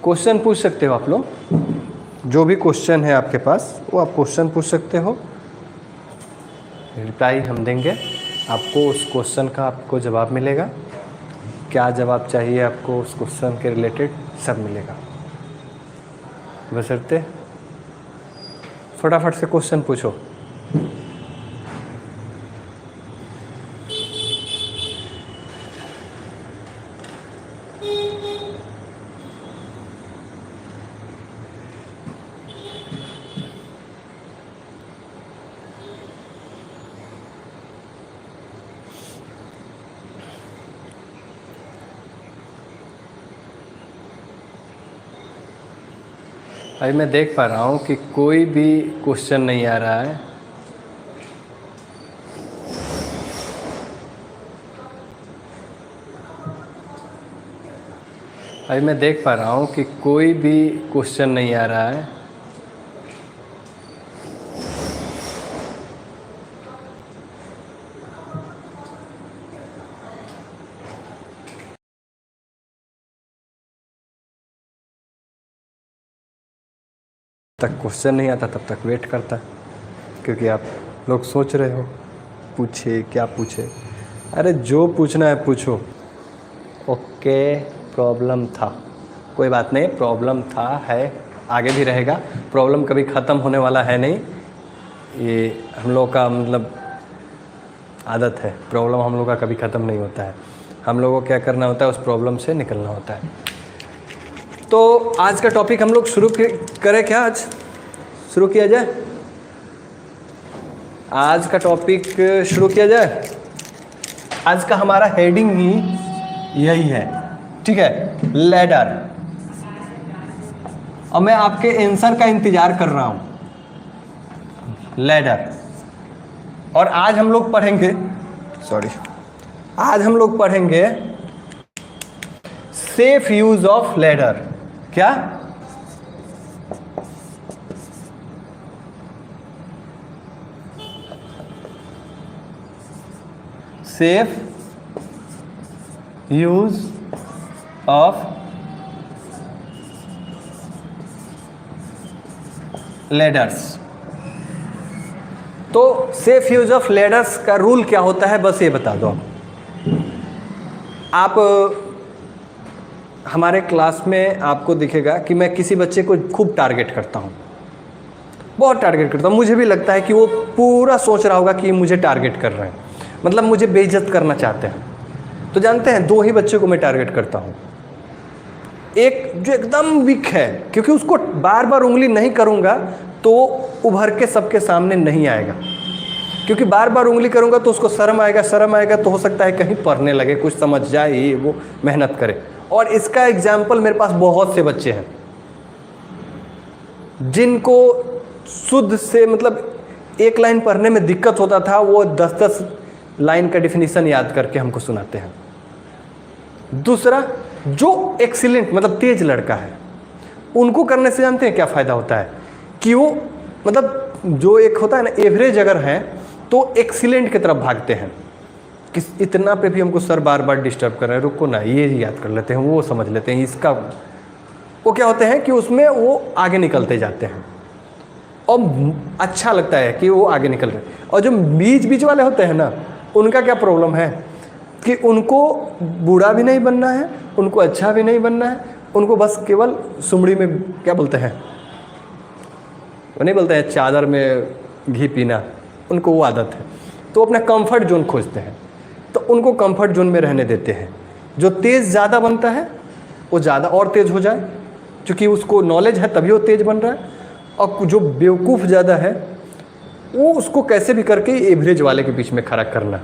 Question पूछ सकते हो आप लोग, जो भी क्वेश्चन है आपके पास वो आप क्वेश्चन पूछ सकते हो, रिप्लाई हम देंगे आपको, उस क्वेश्चन का आपको जवाब मिलेगा, क्या जवाब चाहिए आपको उस क्वेश्चन के रिलेटेड सब मिलेगा। बशर्ते फटाफट से क्वेश्चन पूछो। अभी मैं देख पा रहा हूँ कि कोई भी क्वेश्चन नहीं आ रहा है। अभी मैं देख पा रहा हूँ कि कोई भी क्वेश्चन नहीं आ रहा है। तक क्वेश्चन नहीं आता तब तक वेट करता, क्योंकि आप लोग सोच रहे हो पूछे क्या पूछे। अरे जो पूछना है पूछो। ओके, प्रॉब्लम था, कोई बात नहीं, प्रॉब्लम था, है, आगे भी रहेगा। प्रॉब्लम कभी ख़त्म होने वाला है नहीं, ये हम लोग का मतलब आदत है। प्रॉब्लम हम लोग का कभी ख़त्म नहीं होता है, हम लोगों को क्या करना होता है, उस प्रॉब्लम से निकलना होता है। तो आज का टॉपिक हम लोग शुरू करें क्या? आज शुरू किया जाए, आज का टॉपिक शुरू किया जाए। आज का हमारा हेडिंग ही यही है, ठीक है, लैडर। और मैं आपके आंसर का इंतजार कर रहा हूं, लैडर। और आज हम लोग पढ़ेंगे, आज हम लोग पढ़ेंगे सेफ यूज ऑफ लैडर। क्या? Safe use of ladders. तो सेफ यूज ऑफ लैडर्स का रूल क्या होता है, बस ये बता दो आप। हमारे क्लास में आपको दिखेगा कि मैं किसी बच्चे को खूब टारगेट करता हूँ, बहुत टारगेट करता हूँ। मुझे भी लगता है कि वो पूरा सोच रहा होगा कि मुझे टारगेट कर रहे हैं, मतलब मुझे बेइज्जत करना चाहते हैं। तो जानते हैं, दो ही बच्चे को मैं टारगेट करता हूँ। एक जो एकदम वीक है, क्योंकि उसको बार बार उंगली नहीं करूँगा तो उभर के सबके सामने नहीं आएगा, क्योंकि बार बार उंगली करूँगा तो उसको शर्म आएगा तो हो सकता है कहीं पढ़ने लगे, कुछ समझ जाए, ये वो मेहनत करे। और इसका एग्जाम्पल मेरे पास बहुत से बच्चे हैं जिनको शुद्ध से मतलब एक लाइन पढ़ने में दिक्कत होता था, वो 10-10 लाइन का डिफिनीशन याद करके हमको सुनाते हैं। दूसरा, जो एक्सीलेंट मतलब तेज लड़का है, उनको करने से जानते हैं क्या फ़ायदा होता है कि वो मतलब जो एक होता है ना एवरेज अगर है तो एक्सीलेंट की तरफ भागते हैं कि इतना पे भी हमको सर बार बार डिस्टर्ब कर रहे हैं, रुको ना, ये याद कर लेते हैं, वो समझ लेते हैं, इसका वो क्या होते हैं कि उसमें वो आगे निकलते जाते हैं और अच्छा लगता है कि वो आगे निकल रहे हैं। और जो बीच बीच वाले होते हैं ना, उनका क्या प्रॉब्लम है कि उनको बूढ़ा भी नहीं बनना है, उनको अच्छा भी नहीं बनना है, उनको बस केवल सुमड़ी में क्या बोलते हैं, वो नहीं बोलते हैं चादर में घी पीना, उनको वो आदत है। तो अपना कंफर्ट जोन खोजते हैं, तो उनको कंफर्ट जोन में रहने देते हैं। जो तेज़ ज़्यादा बनता है वो ज़्यादा और तेज़ हो जाए, क्योंकि उसको नॉलेज है तभी वो तेज़ बन रहा है। और जो बेवकूफ़ ज़्यादा है वो उसको कैसे भी करके एवरेज वाले के बीच में खड़ा करना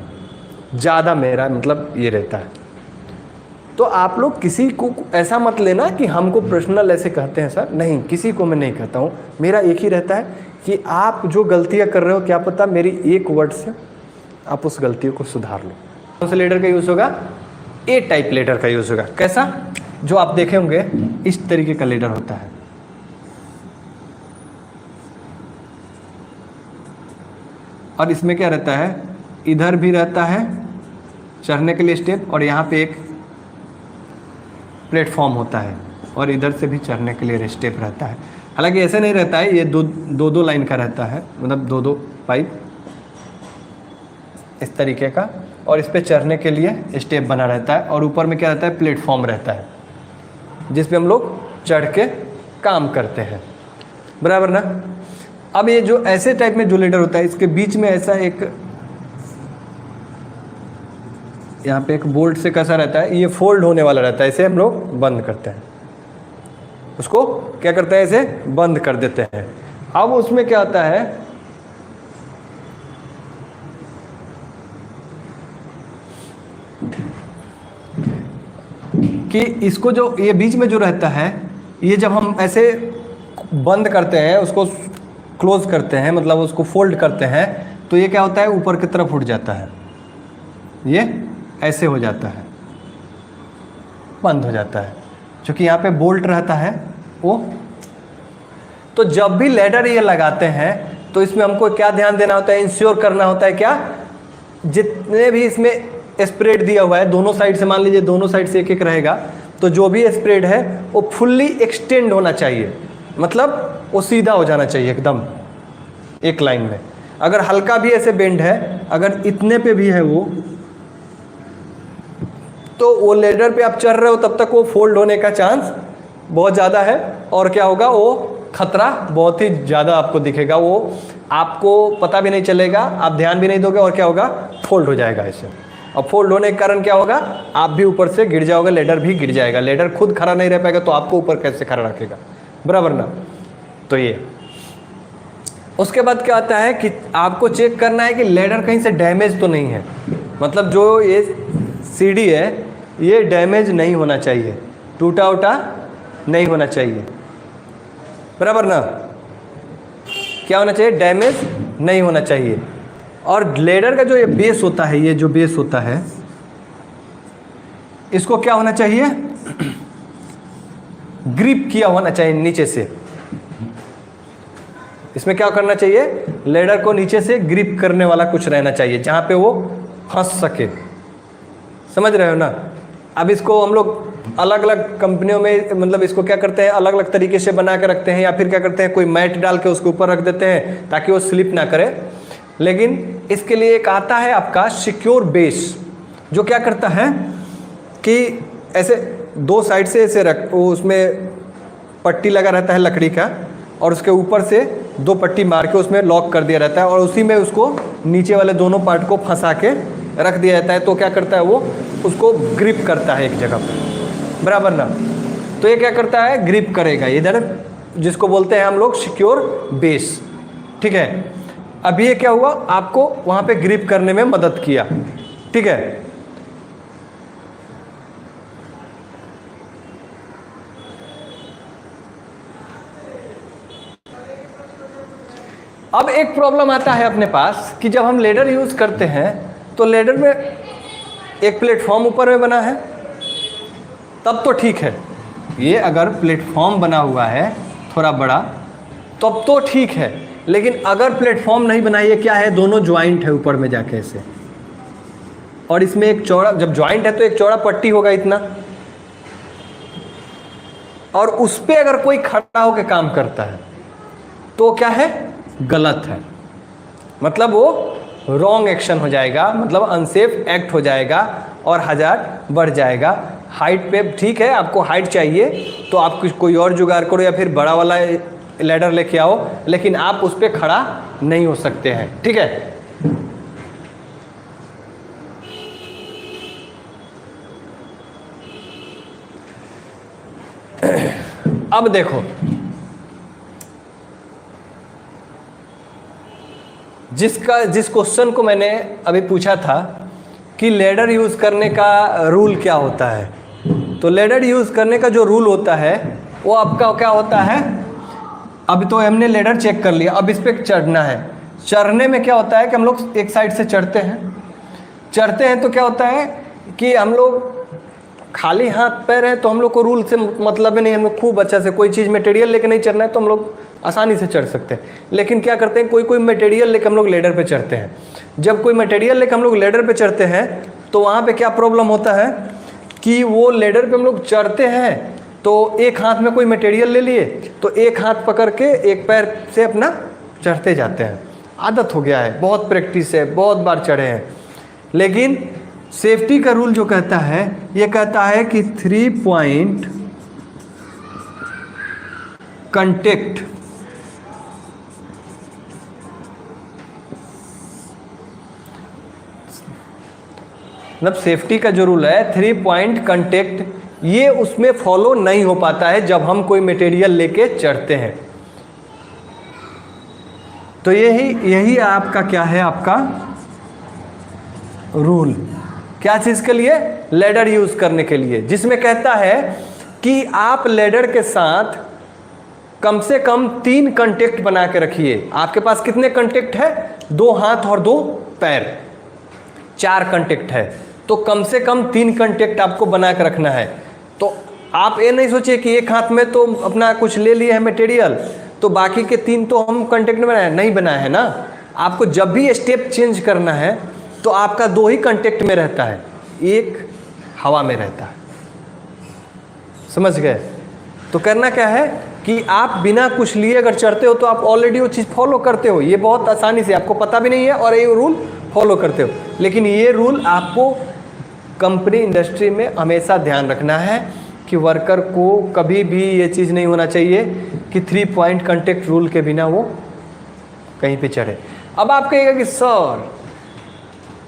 ज़्यादा, मेरा मतलब ये रहता है। तो आप लोग किसी को ऐसा मत लेना कि हमको पर्सनल ऐसे कहते हैं सर, नहीं, किसी को मैं नहीं कहता हूँ। मेरा एक ही रहता है कि आप जो गलतियाँ कर रहे हो, क्या पता मेरी एक वर्ड से आप उस गलतियों को सुधार लो। कौन सा लेटर का यूज़ होगा? ए टाइप लेटर का यूज़ होगा। कैसा? जो आप देखे होंगे इस तरीके का लेटर होता है। और इसमें क्या रहता है, इधर भी रहता है चढ़ने के लिए स्टेप, और यहाँ पे एक प्लेटफॉर्म होता है। और इधर से भी चढ़ने के लिए स्टेप रहता है। हालांकि ऐसे नहीं रहता है, ये दो लाइन का रहता है, मतलब दो पाइप इस तरीके का, और इस पे चढ़ने के लिए स्टेप बना रहता है। और ऊपर में क्या रहता है, प्लेटफॉर्म रहता है जिस पे हम लोग चढ़ के काम करते हैं, बराबर ना। अब ये जो ऐसे टाइप में जो लेडर होता है, इसके बीच में ऐसा एक यहाँ पे एक बोल्ट से कसा रहता है, ये फोल्ड होने वाला रहता है, इसे हम लोग बंद करते हैं, उसको क्या करते हैं, इसे बंद कर देते हैं। अब उसमें क्या होता है कि इसको जो ये बीच में जो रहता है, ये जब हम ऐसे बंद करते हैं, उसको क्लोज करते हैं, मतलब उसको फोल्ड करते हैं, तो ये क्या होता है, ऊपर की तरफ उठ जाता है, ये ऐसे हो जाता है, बंद हो जाता है, क्योंकि यहाँ पे बोल्ट रहता है वो। तो जब भी लेडर ये लगाते हैं तो इसमें हमको क्या ध्यान देना होता है, इंश्योर करना होता है क्या, जितने भी इसमें स्प्रेड दिया हुआ है दोनों साइड से, मान लीजिए दोनों साइड से एक एक रहेगा, तो जो भी स्प्रेड है वो फुल्ली एक्सटेंड होना चाहिए, मतलब वो सीधा हो जाना चाहिए एकदम एक लाइन में। अगर हल्का भी ऐसे बेंड है, अगर इतने पे भी है वो, तो वो लेडर पे आप चढ़ रहे हो तब तक वो फोल्ड होने का चांस बहुत ज़्यादा है, और क्या होगा, वो खतरा बहुत ही ज़्यादा आपको दिखेगा, वो आपको पता भी नहीं चलेगा, आप ध्यान भी नहीं दोगे, और क्या होगा, फोल्ड हो जाएगा ऐसे। अब फोल्ड होने के कारण क्या होगा, आप भी ऊपर से गिर जाओगे, लेडर भी गिर जाएगा, लेडर खुद खड़ा नहीं रह पाएगा तो आपको ऊपर कैसे खड़ा रखेगा, बराबर ना। तो ये उसके बाद क्या आता है कि आपको चेक करना है कि लेडर कहीं से डैमेज तो नहीं है, मतलब जो ये सीढ़ी है ये डैमेज नहीं होना चाहिए, टूटा उटा नहीं होना चाहिए, बराबर ना। क्या होना चाहिए, डैमेज नहीं होना चाहिए। और लेडर का जो ये बेस होता है, ये जो बेस होता है, इसको क्या होना चाहिए, ग्रिप किया होना चाहिए नीचे से। इसमें क्या करना चाहिए, लेडर को नीचे से ग्रिप करने वाला कुछ रहना चाहिए, जहां पे वो फंस सके, समझ रहे हो ना। अब इसको हम लोग अलग अलग कंपनियों में, मतलब इसको क्या करते हैं, अलग अलग तरीके से बना के रखते हैं, या फिर क्या करते हैं, कोई मैट डाल के उसके ऊपर रख देते हैं ताकि वो स्लिप ना करे। लेकिन इसके लिए एक आता है आपका सिक्योर बेस, जो क्या करता है कि ऐसे दो साइड से ऐसे रख, वो उसमें पट्टी लगा रहता है लकड़ी का, और उसके ऊपर से दो पट्टी मार के उसमें लॉक कर दिया रहता है, और उसी में उसको नीचे वाले दोनों पार्ट को फंसा के रख दिया जाता है। तो क्या करता है, वो उसको ग्रिप करता है एक जगह पर, बराबर ना। तो ये क्या करता है, ग्रिप करेगा इधर, जिसको बोलते हैं हम लोग सिक्योर बेस, ठीक है। अब ये क्या हुआ, आपको वहां पे ग्रिप करने में मदद किया, ठीक है। अब एक प्रॉब्लम आता है अपने पास कि जब हम लेडर यूज करते हैं तो लेडर में एक प्लेटफॉर्म ऊपर में बना है, तब तो ठीक है। ये अगर प्लेटफॉर्म बना हुआ है थोड़ा बड़ा तब तो ठीक है, लेकिन अगर प्लेटफॉर्म नहीं बना, ये क्या है, दोनों ज्वाइंट है ऊपर में जाके ऐसे, और इसमें एक चौड़ा, जब ज्वाइंट है तो एक चौड़ा पट्टी होगा इतना, और उस पे अगर कोई खड़ा होकर काम करता है तो क्या है, गलत है, मतलब वो रॉन्ग एक्शन हो जाएगा, मतलब अनसेफ एक्ट हो जाएगा और हज़ार बढ़ जाएगा। हाइट पे ठीक है, आपको हाइट चाहिए तो आप कोई और जुगाड़ करो, या फिर बड़ा वाला लेडर लेके आओ, लेकिन आप उस पर खड़ा नहीं हो सकते हैं, ठीक है। अब देखो, जिस क्वेश्चन को मैंने अभी पूछा था कि लेडर यूज़ करने का रूल क्या होता है, तो लेडर यूज़ करने का जो रूल होता है वो आपका क्या होता है, अभी तो हमने लेडर चेक कर लिया, अब इस पर चढ़ना है। चढ़ने में क्या होता है कि हम लोग एक साइड से चढ़ते हैं तो क्या होता है कि हम लोग खाली हाथ पैर हैं तो हम लोग को रूल से मतलब नहीं, हम लोग खूब अच्छा से कोई चीज़ मटेरियल लेके नहीं चढ़ना है तो हम लोग आसानी से चढ़ सकते हैं। लेकिन क्या करते हैं, कोई मटेरियल लेकर हम लोग लेडर पे चढ़ते हैं। जब कोई मटेरियल लेकर हम लोग लेडर पे चढ़ते हैं तो वहाँ पे क्या प्रॉब्लम होता है कि वो लेडर पे हम लोग चढ़ते हैं, तो एक हाथ में कोई मटेरियल ले लिए तो एक हाथ पकड़ के एक पैर से अपना चढ़ते जाते हैं, आदत हो गया है, बहुत प्रैक्टिस है, बहुत बार चढ़े हैं। लेकिन सेफ्टी का रूल जो कहता है, ये कहता है कि 3 पॉइंट कंटेक्ट, मतलब सेफ्टी का जो रूल है 3 पॉइंट कंटेक्ट, ये उसमें फॉलो नहीं हो पाता है जब हम कोई मटेरियल लेके चढ़ते हैं। तो यही आपका क्या है, आपका रूल, क्या चीज़ के लिए, लैडर यूज करने के लिए, जिसमें कहता है कि आप लैडर के साथ कम से कम 3 कंटेक्ट बना के रखिए। आपके पास कितने कंटेक्ट है, 2 हाथ और 2 पैर, 4 कंटेक्ट है, तो कम से कम 3 कंटेक्ट आपको बना के रखना है। तो आप ये नहीं सोचिए कि एक हाथ में तो अपना कुछ ले लिया है मटेरियल, तो बाकी के 3 तो हम कंटेक्ट में बनाए, नहीं बनाए है ना। आपको जब भी स्टेप चेंज करना है तो आपका 2 ही कंटेक्ट में रहता है, एक हवा में रहता है, समझ गए। तो करना क्या है कि आप बिना कुछ लिए अगर चढ़ते हो तो आप ऑलरेडी वो चीज़ फॉलो करते हो, ये बहुत आसानी से, आपको पता भी नहीं है और ये रूल फॉलो करते हो। लेकिन ये रूल आपको कंपनी इंडस्ट्री में हमेशा ध्यान रखना है कि वर्कर को कभी भी ये चीज़ नहीं होना चाहिए कि 3 पॉइंट कंटेक्ट रूल के बिना वो कहीं पे चढ़े। अब आप कहेगा कि सर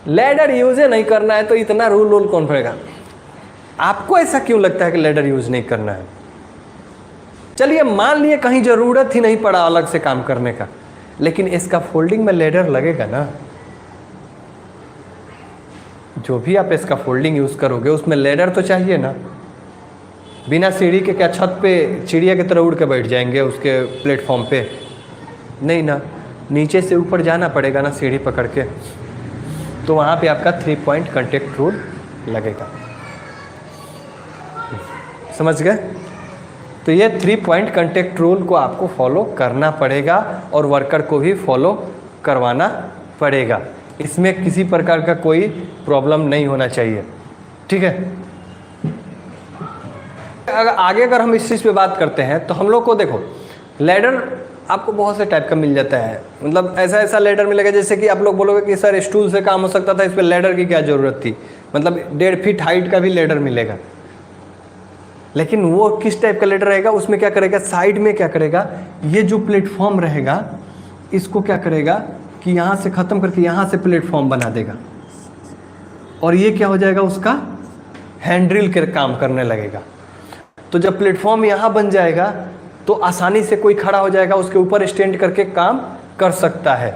लैडर यूज नहीं करना है तो इतना रूल कौन पड़ेगा। आपको ऐसा क्यों लगता है कि लैडर यूज नहीं करना है? चलिए मान लिए कहीं ज़रूरत ही नहीं पड़ा अलग से काम करने का, लेकिन इसका फोल्डिंग में लैडर लगेगा ना। जो भी आप इसका फोल्डिंग यूज़ करोगे उसमें लैडर तो चाहिए ना। बिना सीढ़ी के क्या छत पे चिड़िया की तरह उड़ के बैठ जाएंगे उसके प्लेटफॉर्म पे? नहीं ना, नीचे से ऊपर जाना पड़ेगा ना सीढ़ी पकड़ के। तो वहाँ पे आपका 3 पॉइंट कंटेक्ट रूल लगेगा, समझ गए। तो ये 3 पॉइंट कंटेक्ट रूल को आपको फॉलो करना पड़ेगा और वर्कर को भी फॉलो करवाना पड़ेगा। इसमें किसी प्रकार का कोई प्रॉब्लम नहीं होना चाहिए, ठीक है। अगर हम इस चीज़ पे बात करते हैं तो हम लोग को देखो लैडर आपको बहुत से टाइप का मिल जाता है। मतलब ऐसा लैडर मिलेगा जैसे कि आप लोग बोलोगे कि सर स्टूल से काम हो सकता था, इस पर लैडर की क्या ज़रूरत थी। मतलब 1.5 फीट हाइट का भी लैडर मिलेगा, लेकिन वो किस टाइप का लैडर रहेगा, उसमें क्या करेगा, साइड में क्या करेगा, ये जो प्लेटफॉर्म रहेगा इसको क्या करेगा कि यहाँ से ख़त्म करके यहाँ से प्लेटफॉर्म बना देगा और ये क्या हो जाएगा, उसका हैंडरिल के काम करने लगेगा। तो जब प्लेटफॉर्म यहाँ बन जाएगा तो आसानी से कोई खड़ा हो जाएगा, उसके ऊपर स्टैंड करके काम कर सकता है,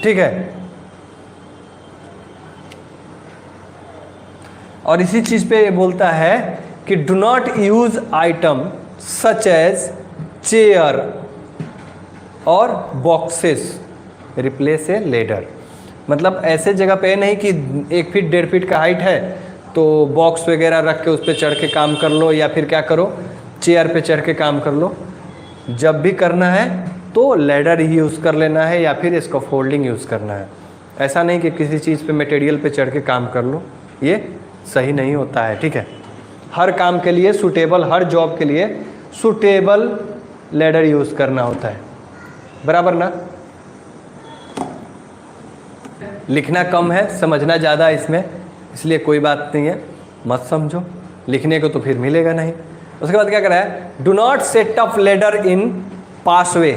ठीक है। और इसी चीज़ पे ये बोलता है कि do not use item such as chair और बॉक्सेस रिप्लेस ए लेडर। मतलब ऐसे जगह पे नहीं कि 1 फीट 1.5 फीट का हाइट है तो बॉक्स वगैरह रख के उस पर चढ़ के काम कर लो, या फिर क्या करो चेयर पे चढ़ के काम कर लो। जब भी करना है तो लेडर ही यूज़ कर लेना है या फिर इसका फोल्डिंग यूज़ करना है। ऐसा नहीं कि किसी चीज़ पे मटेरियल पे चढ़ के काम कर लो, ये सही नहीं होता है, ठीक है। हर काम के लिए सूटेबल, हर जॉब के लिए सूटेबल लेडर यूज़ करना होता है, बराबर ना। लिखना कम है, समझना ज़्यादा है इसमें, इसलिए कोई बात नहीं है, मत समझो। लिखने को तो फिर मिलेगा नहीं। उसके बाद क्या करा है, do not set up ladder in passway,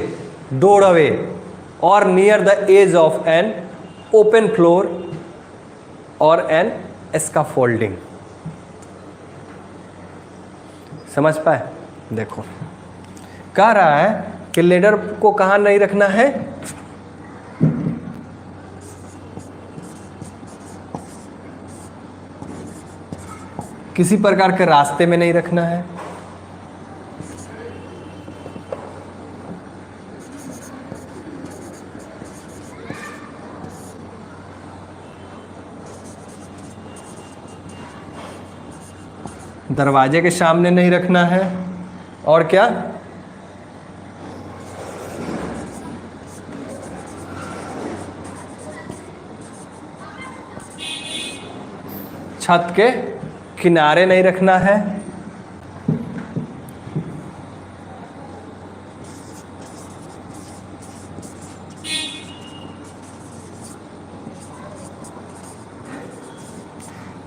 doorway और near the edge of an open floor और एन स्कैफोल्डिंग। समझ पाए? देखो कह रहा है कि लेडर को कहाँ नहीं रखना है, किसी प्रकार के रास्ते में नहीं रखना है, दरवाजे के सामने नहीं रखना है, और क्या, छत के किनारे नहीं रखना है,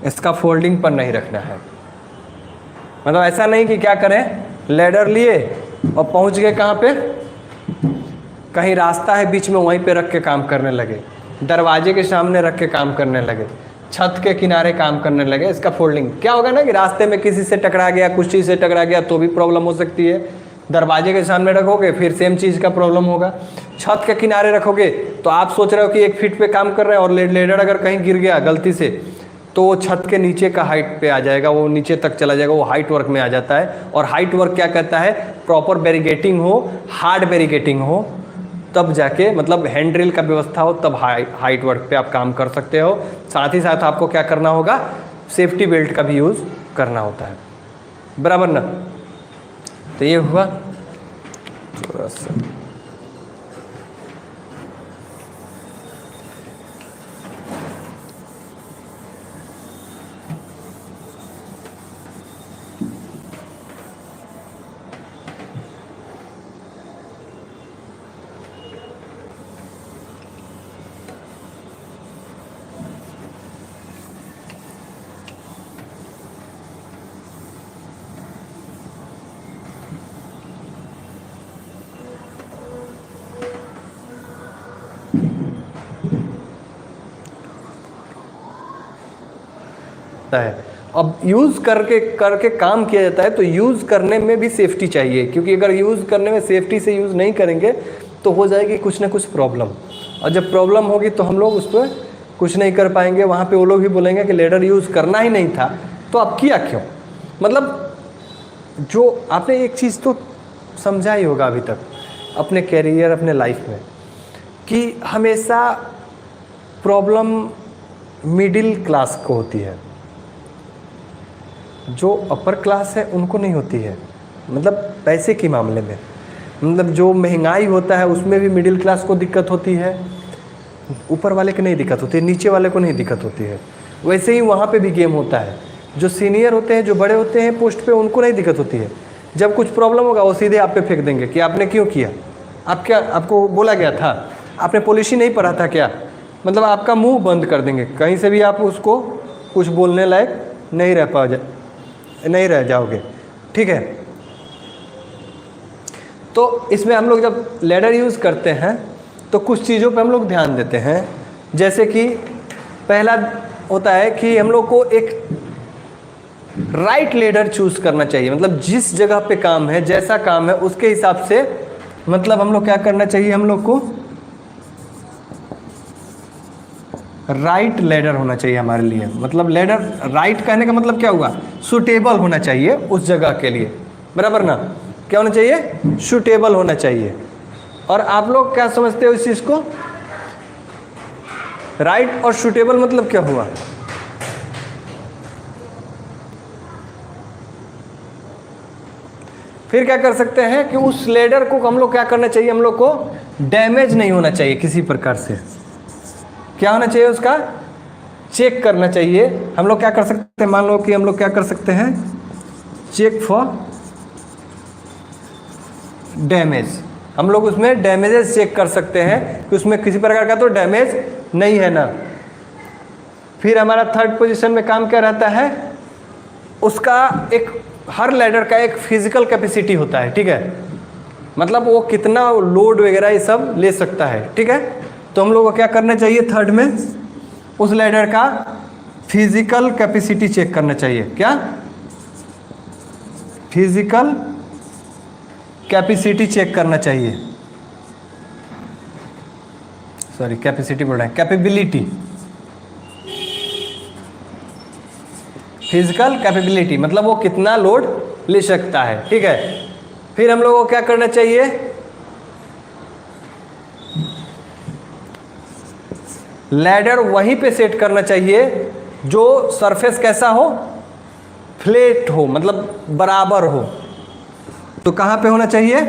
इसका फोल्डिंग पर नहीं रखना है। मतलब ऐसा नहीं कि क्या करें, लैडर लिए और पहुंच गए कहाँ पे, कहीं रास्ता है बीच में वहीं पे रख के काम करने लगे, दरवाजे के सामने रख के काम करने लगे, छत के किनारे काम करने लगे। इसका फोल्डिंग क्या होगा ना कि रास्ते में किसी से टकरा गया, कुछ चीज़ से टकरा गया तो भी प्रॉब्लम हो सकती है। दरवाजे के सामने रखोगे फिर सेम चीज़ का प्रॉब्लम होगा। छत के किनारे रखोगे तो आप सोच रहे हो कि 1 फीट पे काम कर रहे हैं और लेडर अगर कहीं गिर गया गलती से तो वो छत के नीचे का हाइट पे आ जाएगा, वो नीचे तक चला जाएगा, वो हाइट वर्क में आ जाता है। और हाइट वर्क क्या कहता है, प्रॉपर बैरिकेटिंग हो, हार्ड बैरिकेटिंग हो, तब जाके मतलब हैंड ड्रिल का व्यवस्था हो, तब हाइट वर्क पे आप काम कर सकते हो। साथ ही साथ आपको क्या करना होगा, सेफ्टी बेल्ट का भी यूज़ करना होता है, बराबर ना। तो ये हुआ थोड़ा सा। है अब यूज़ करके काम किया जाता है, तो यूज़ करने में भी सेफ्टी चाहिए, क्योंकि अगर यूज़ करने में सेफ्टी से यूज़ नहीं करेंगे तो हो जाएगी कुछ ना कुछ प्रॉब्लम, और जब प्रॉब्लम होगी तो हम लोग उस पर कुछ नहीं कर पाएंगे। वहाँ पे वो लोग भी बोलेंगे कि लेडर यूज़ करना ही नहीं था तो अब किया क्यों। मतलब जो आपने एक चीज़ तो समझा ही होगा अभी तक अपने कैरियर, अपने लाइफ में, कि हमेशा प्रॉब्लम मिडिल क्लास को होती है, जो अपर क्लास है उनको नहीं होती है। मतलब पैसे के मामले में, मतलब जो महंगाई होता है उसमें भी मिडिल क्लास को दिक्कत होती है, ऊपर वाले को नहीं दिक्कत होती है, नीचे वाले को नहीं दिक्कत होती है। वैसे ही वहाँ पे भी गेम होता है, जो सीनियर होते हैं, जो बड़े होते हैं पोस्ट पे, उनको नहीं दिक्कत होती है। जब कुछ प्रॉब्लम होगा वो सीधे आप पे फेंक देंगे कि आपने क्यों किया, आप क्या, आपको बोला गया था, आपने पॉलिसी नहीं पढ़ा था क्या। मतलब आपका मुंह बंद कर देंगे, कहीं से भी आप उसको कुछ बोलने लायक नहीं रह जाओगे, ठीक है। तो इसमें हम लोग जब लैडर यूज़ करते हैं तो कुछ चीज़ों पे हम लोग ध्यान देते हैं। जैसे कि पहला होता है कि हम लोग को एक राइट लैडर चूज़ करना चाहिए। मतलब जिस जगह पे काम है, जैसा काम है, उसके हिसाब से मतलब हम लोग क्या करना चाहिए, हम लोग को राइट लैडर होना चाहिए हमारे लिए। मतलब लैडर राइट कहने का मतलब क्या हुआ, सूटेबल होना चाहिए उस जगह के लिए, बराबर ना। क्या होना चाहिए, सूटेबल होना चाहिए। और आप लोग क्या समझते हो इस चीज़ को, राइट और सूटेबल मतलब क्या हुआ। फिर क्या कर सकते हैं कि उस लैडर को हम लोग क्या करना चाहिए, हम लोग को डैमेज नहीं होना चाहिए किसी प्रकार से। क्या होना चाहिए, उसका चेक करना चाहिए। हम लोग क्या कर सकते हैं, मान लो कि हम लोग क्या कर सकते हैं, चेक फॉर डैमेज। हम लोग उसमें डैमेजेस चेक कर सकते हैं कि उसमें किसी प्रकार का तो डैमेज नहीं है ना। फिर हमारा थर्ड पोजीशन में काम क्या रहता है, उसका एक, हर लैडर का एक फिजिकल कैपेसिटी होता है, ठीक है। मतलब वो कितना लोड वगैरह ये सब ले सकता है, ठीक है। तो हम लोग को क्या करना चाहिए, थर्ड में उस लैडर का फिजिकल कैपेसिटी चेक करना चाहिए। क्या, फिजिकल कैपेसिटी चेक करना चाहिए, सॉरी कैपेसिटी बोल रहे हैं, कैपेबिलिटी, फिजिकल कैपेबिलिटी मतलब वो कितना लोड ले सकता है, ठीक है। फिर हम लोग को क्या करना चाहिए, लैडर वहीं पे सेट करना चाहिए जो सरफेस कैसा हो, फ्लैट हो, मतलब बराबर हो। तो कहाँ पे होना चाहिए,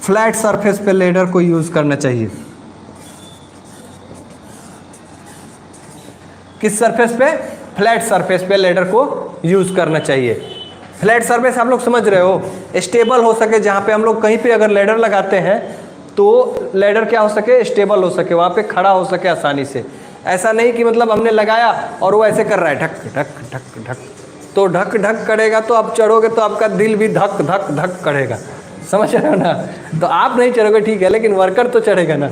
फ्लैट सरफेस पे लैडर को यूज करना चाहिए। किस सरफेस पे, फ्लैट सरफेस पे लैडर को यूज करना चाहिए। फ्लैट सरफेस आप लोग समझ रहे हो, स्टेबल हो सके, जहाँ पे हम लोग कहीं पे अगर लैडर लगाते हैं तो लैडर क्या हो सके, स्टेबल हो सके, वहाँ पे खड़ा हो सके आसानी से। ऐसा नहीं कि मतलब हमने लगाया और वो ऐसे कर रहा है ढक ढक ढक ढक, तो ढक ढक करेगा तो आप चढ़ोगे तो आपका दिल भी धक धक धक करेगा, समझ रहे हो ना। तो आप नहीं चढ़ोगे ठीक है, लेकिन वर्कर तो चढ़ेगा ना।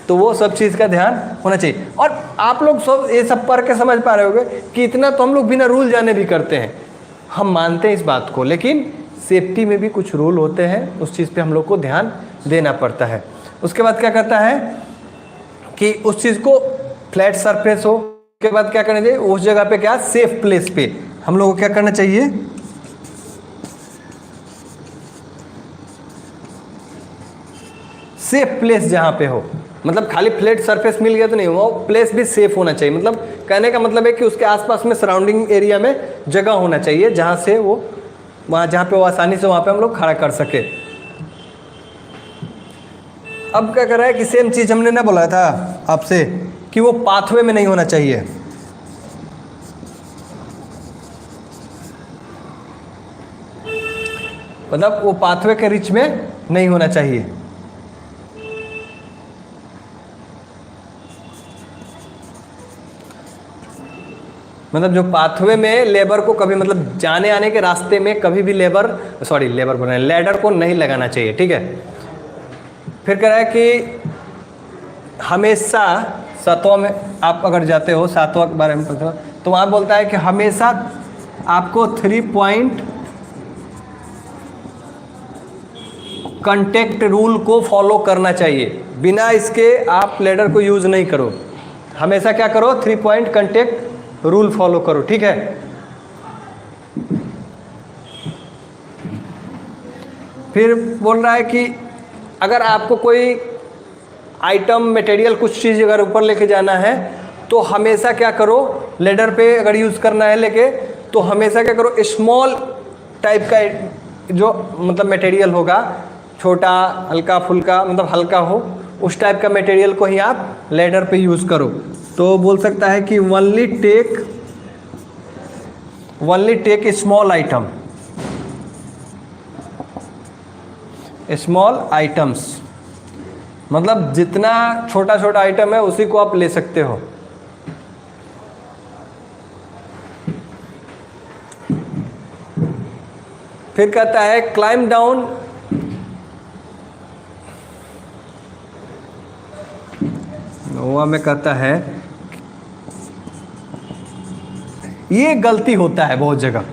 तो वो सब चीज़ का ध्यान होना चाहिए। और आप लोग सब ये सब पढ़ के समझ पा रहे होगे कि इतना तो हम लोग बिना रूल जाने भी करते हैं, हम मानते हैं इस बात को, लेकिन सेफ्टी में भी कुछ रूल होते हैं, उस चीज़ पे हम लोग को ध्यान देना पड़ता है। उसके बाद क्या करता है कि उस चीज़ को फ्लैट सरफेस हो, उसके बाद क्या करना चाहिए, उस जगह पे क्या सेफ प्लेस पे हम लोग को क्या करना चाहिए, सेफ प्लेस जहाँ पे हो, मतलब खाली फ्लैट सरफेस मिल गया तो नहीं, वो प्लेस भी सेफ होना चाहिए। मतलब कहने का मतलब है कि उसके आसपास में सराउंडिंग एरिया में जगह होना चाहिए जहाँ से वो वहाँ जहाँ पे वो आसानी से वहाँ पे हम लोग खड़ा कर सके। अब क्या कर रहा है कि सेम चीज़ हमने ना बोला था आपसे कि वो पाथवे में नहीं होना चाहिए, मतलब वो पाथवे के रिच में नहीं होना चाहिए। मतलब जो पाथवे में लेबर को कभी मतलब जाने आने के रास्ते में कभी भी लेबर बोल रहे हैं, लैडर को नहीं लगाना चाहिए, ठीक है। फिर कह रहा है कि हमेशा सातवां में आप अगर जाते हो, सातवां के बारे में पढ़ते हो तो वहाँ बोलता है कि हमेशा आपको 3 पॉइंट कांटेक्ट रूल को फॉलो करना चाहिए, बिना इसके आप लैडर को यूज़ नहीं करो। हमेशा क्या करो, 3 पॉइंट कांटेक्ट रूल फॉलो करो, ठीक है। फिर बोल रहा है कि अगर आपको कोई आइटम मटेरियल कुछ चीज़ अगर ऊपर लेके जाना है तो हमेशा क्या करो, लेडर पे अगर यूज़ करना है लेके तो हमेशा क्या करो, स्मॉल टाइप का जो मतलब मटेरियल होगा, छोटा हल्का फुल्का मतलब हल्का हो, उस टाइप का मटेरियल को ही आप लेडर पे यूज़ करो। तो बोल सकता है कि only take small item, small items, मतलब जितना छोटा छोटा आइटम है उसी को आप ले सकते हो। फिर कहता है क्लाइम डाउन, नोवा में कहता है ये गलती होता है बहुत जगह।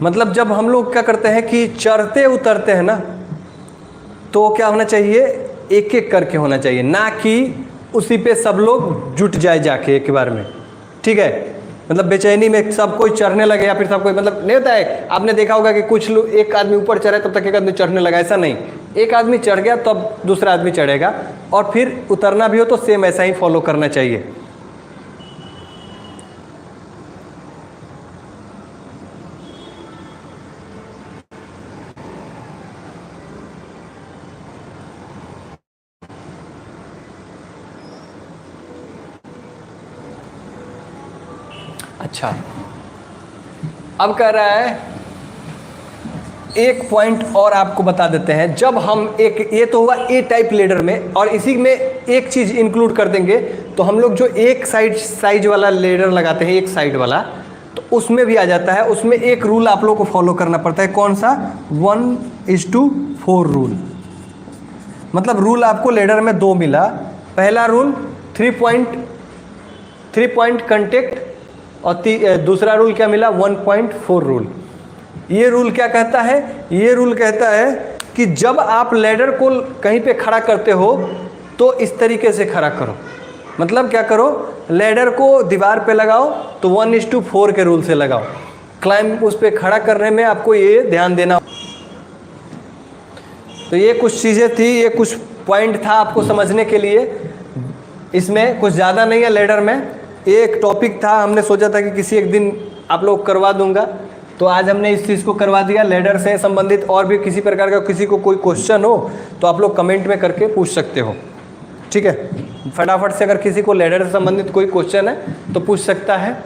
मतलब जब हम लोग क्या करते हैं कि चढ़ते उतरते हैं ना, तो क्या होना चाहिए, एक एक करके होना चाहिए, ना कि उसी पे सब लोग जुट जाए जाके एक बार में, ठीक है। मतलब बेचैनी में सब कोई चढ़ने लगे या फिर सब कोई, मतलब नहीं होता है, आपने देखा होगा कि कुछ लोग, एक आदमी ऊपर चढ़े तब तक एक आदमी चढ़ने लगा, ऐसा नहीं, एक आदमी चढ़ गया तब दूसरा आदमी चढ़ेगा, और फिर उतरना भी हो तो सेम ऐसा ही फॉलो करना चाहिए। अच्छा, अब कह रहा है एक पॉइंट और आपको बता देते हैं। जब हम एक, ये तो हुआ ए टाइप लेडर में, और इसी में एक चीज़ इंक्लूड कर देंगे, तो हम लोग जो एक साइज वाला लेडर लगाते हैं, एक साइड वाला, तो उसमें भी आ जाता है। उसमें एक रूल आप लोग को फॉलो करना पड़ता है, कौन सा, 1:4 रूल। मतलब रूल आपको लेडर में 2 मिला। पहला रूल 3 पॉइंट कांटेक्ट, और दूसरा रूल क्या मिला, 1.4 रूल। ये रूल क्या कहता है, ये रूल कहता है कि जब आप लैडर को कहीं पे खड़ा करते हो तो इस तरीके से खड़ा करो। मतलब क्या करो, लैडर को दीवार पे लगाओ तो 1:4 के रूल से लगाओ। क्लाइंब उस पे खड़ा करने में आपको ये ध्यान देना। तो ये कुछ चीज़ें थी, ये कुछ पॉइंट था आपको समझने के लिए। इसमें कुछ ज़्यादा नहीं है लेडर में, एक टॉपिक था, हमने सोचा था कि किसी एक दिन आप लोग करवा दूंगा, तो आज हमने इस चीज़ को करवा दिया लेडर से संबंधित। और भी किसी प्रकार का किसी को कोई क्वेश्चन हो तो आप लोग कमेंट में करके पूछ सकते हो, ठीक है। फटाफट से अगर किसी को लैडर से संबंधित कोई क्वेश्चन है तो पूछ सकता है,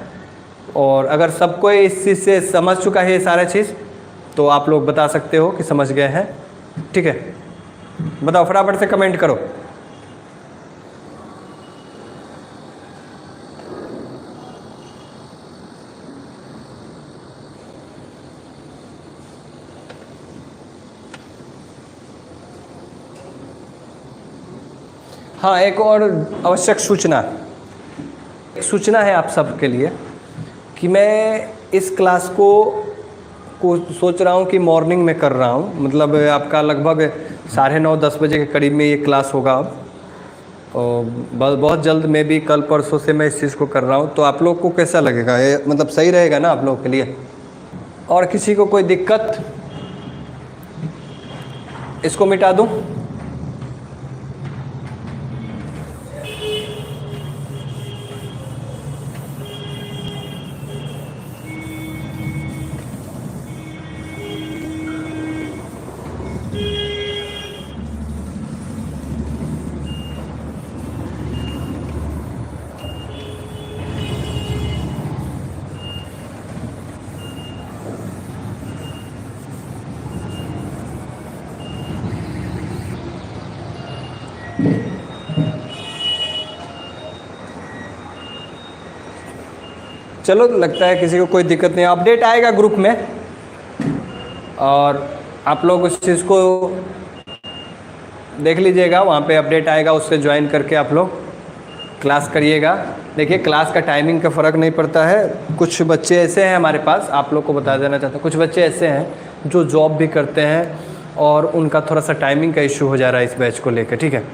और अगर सबको इस चीज़ से समझ चुका है ये सारा चीज़ तो आप लोग बता सकते हो कि समझ गए हैं। ठीक है, बताओ फटाफट से कमेंट करो। हाँ, एक और आवश्यक सूचना है आप सबके लिए कि मैं इस क्लास को सोच रहा हूँ कि मॉर्निंग में कर रहा हूँ, मतलब आपका लगभग 9:30-10 बजे के करीब में ये क्लास होगा अब, और बहुत जल्द में भी कल परसों से मैं इस चीज़ को कर रहा हूँ। तो आप लोग को कैसा लगेगा, ये मतलब सही रहेगा ना आप लोगों के लिए? और किसी को कोई दिक्कत? इसको मिटा दूँ? चलो, लगता है किसी को कोई दिक्कत नहीं। अपडेट आएगा ग्रुप में और आप लोग उस चीज़ को देख लीजिएगा, वहाँ पे अपडेट आएगा, उससे ज्वाइन करके आप लोग क्लास करिएगा। देखिए, क्लास का टाइमिंग का फ़र्क नहीं पड़ता है। कुछ बच्चे ऐसे हैं हमारे पास, आप लोग को बता देना चाहता हूँ, कुछ बच्चे ऐसे हैं जो जॉब भी करते हैं और उनका थोड़ा सा टाइमिंग का इशू हो जा रहा है इस बैच को लेकर। ठीक है,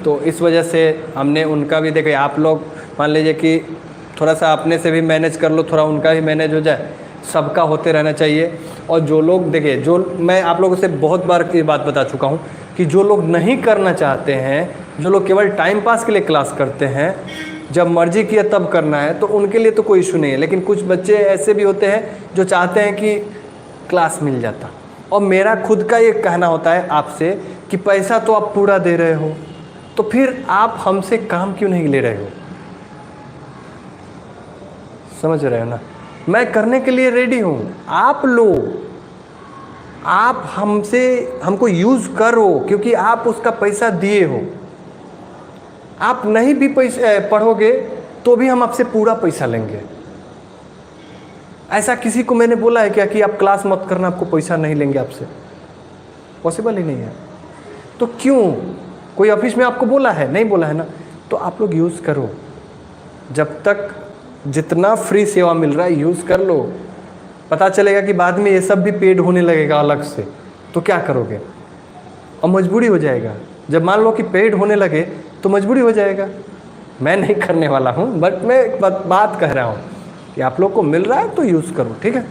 तो इस वजह से हमने उनका भी देखिए, आप लोग मान लीजिए कि थोड़ा सा अपने से भी मैनेज कर लो, थोड़ा उनका भी मैनेज हो जाए, सबका होते रहना चाहिए। और जो लोग देखिए, जो मैं आप लोगों से बहुत बार ये बात बता चुका हूँ कि जो लोग नहीं करना चाहते हैं, जो लोग केवल टाइम पास के लिए क्लास करते हैं, जब मर्जी किया तब करना है, तो उनके लिए तो कोई इशू नहीं है। लेकिन कुछ बच्चे ऐसे भी होते हैं जो चाहते हैं कि क्लास मिल जाता, और मेरा खुद का ये कहना होता है आपसे कि पैसा तो आप पूरा दे रहे हो, तो फिर आप हमसे काम क्यों नहीं ले रहे हो? समझ रहे हो ना? मैं करने के लिए रेडी हूँ, आप लो, आप हमको यूज़ करो, क्योंकि आप उसका पैसा दिए हो। आप नहीं भी पैसे पढ़ोगे तो भी हम आपसे पूरा पैसा लेंगे। ऐसा किसी को मैंने बोला है क्या कि आप क्लास मत करना, आपको पैसा नहीं लेंगे आपसे? पॉसिबल ही नहीं है। तो क्यों? कोई ऑफिस में आपको बोला है? नहीं बोला है ना? तो आप लोग यूज़ करो, जब तक जितना फ्री सेवा मिल रहा है यूज़ कर लो। पता चलेगा कि बाद में ये सब भी पेड होने लगेगा अलग से, तो क्या करोगे? और मजबूरी हो जाएगा। जब मान लो कि पेड होने लगे तो मजबूरी हो जाएगा। मैं नहीं करने वाला हूँ, बट मैं एक बात कह रहा हूँ कि आप लोग को मिल रहा है तो यूज़ करो। ठीक है,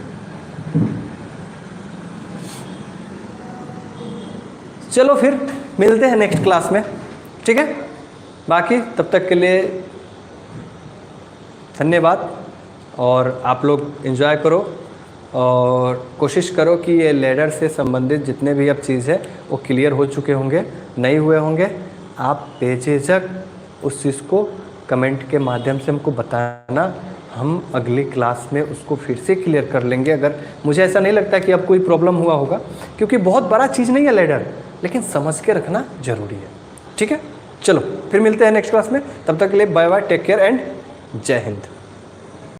चलो फिर मिलते हैं नेक्स्ट क्लास में। ठीक है, बाकी तब तक के लिए धन्यवाद, और आप लोग एंजॉय करो और कोशिश करो कि ये लैडर से संबंधित जितने भी अब चीज़ है वो क्लियर हो चुके होंगे, नहीं हुए होंगे। आप बेझिझक उस चीज़ को कमेंट के माध्यम से हमको बताना, हम अगली क्लास में उसको फिर से क्लियर कर लेंगे। अगर मुझे ऐसा नहीं लगता कि अब कोई प्रॉब्लम हुआ होगा, क्योंकि बहुत बड़ा चीज़ नहीं है लैडर, लेकिन समझ के रखना ज़रूरी है। ठीक है, चलो फिर मिलते हैं नेक्स्ट क्लास में। तब तक के लिए bye bye, take care and जय हिंद।